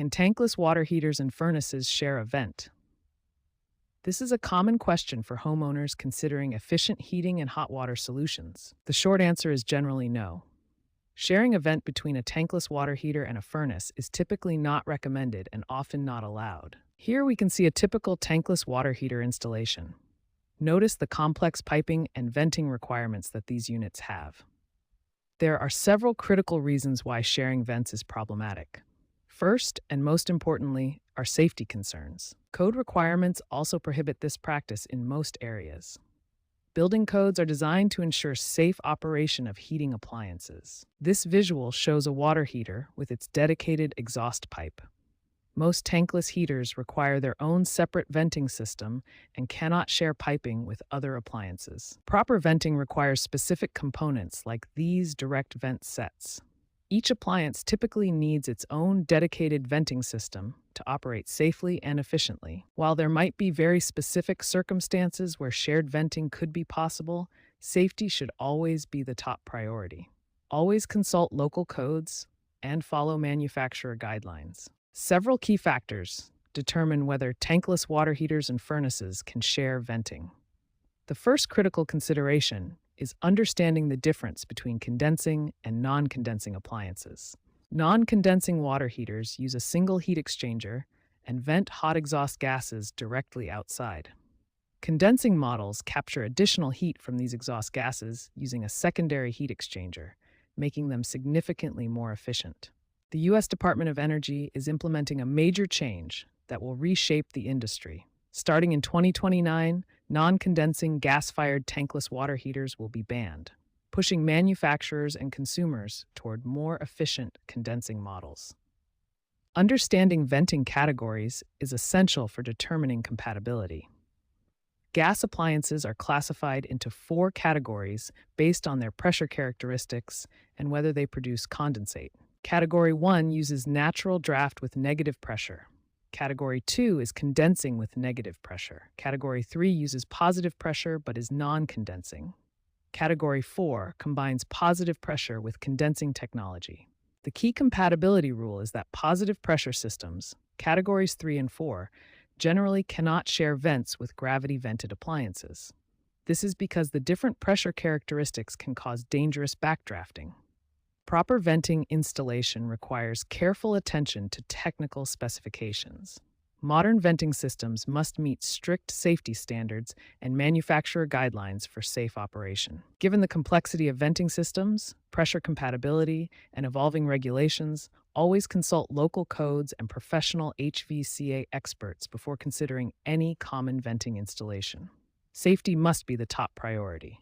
Can tankless water heaters and furnaces share a vent? This is a common question for homeowners considering efficient heating and hot water solutions. The short answer is generally no. Sharing a vent between a tankless water heater and a furnace is typically not recommended and often not allowed. Here we can see a typical tankless water heater installation. Notice the complex piping and venting requirements that these units have. There are several critical reasons why sharing vents is problematic. First, and most importantly, are safety concerns. Code requirements also prohibit this practice in most areas. Building codes are designed to ensure safe operation of heating appliances. This visual shows a water heater with its dedicated exhaust pipe. Most tankless heaters require their own separate venting system and cannot share piping with other appliances. Proper venting requires specific components like these direct vent sets. Each appliance typically needs its own dedicated venting system to operate safely and efficiently. While there might be very specific circumstances where shared venting could be possible, safety should always be the top priority. Always consult local codes and follow manufacturer guidelines. Several key factors determine whether tankless water heaters and furnaces can share venting. The first critical consideration is understanding the difference between condensing and non-condensing appliances. Non-condensing water heaters use a single heat exchanger and vent hot exhaust gases directly outside. Condensing models capture additional heat from these exhaust gases using a secondary heat exchanger, making them significantly more efficient. The U.S. Department of Energy is implementing a major change that will reshape the industry. Starting in 2029, non-condensing gas-fired tankless water heaters will be banned, pushing manufacturers and consumers toward more efficient condensing models. Understanding venting categories is essential for determining compatibility. Gas appliances are classified into 4 categories based on their pressure characteristics and whether they produce condensate. Category 1 uses natural draft with negative pressure. Category 2 is condensing with negative pressure. Category 3 uses positive pressure but is non-condensing. Category 4 combines positive pressure with condensing technology. The key compatibility rule is that positive pressure systems, categories 3 and 4, generally cannot share vents with gravity-vented appliances. This is because the different pressure characteristics can cause dangerous backdrafting. Proper venting installation requires careful attention to technical specifications. Modern venting systems must meet strict safety standards and manufacturer guidelines for safe operation. Given the complexity of venting systems, pressure compatibility, and evolving regulations, always consult local codes and professional HVAC experts before considering any common venting installation. Safety must be the top priority.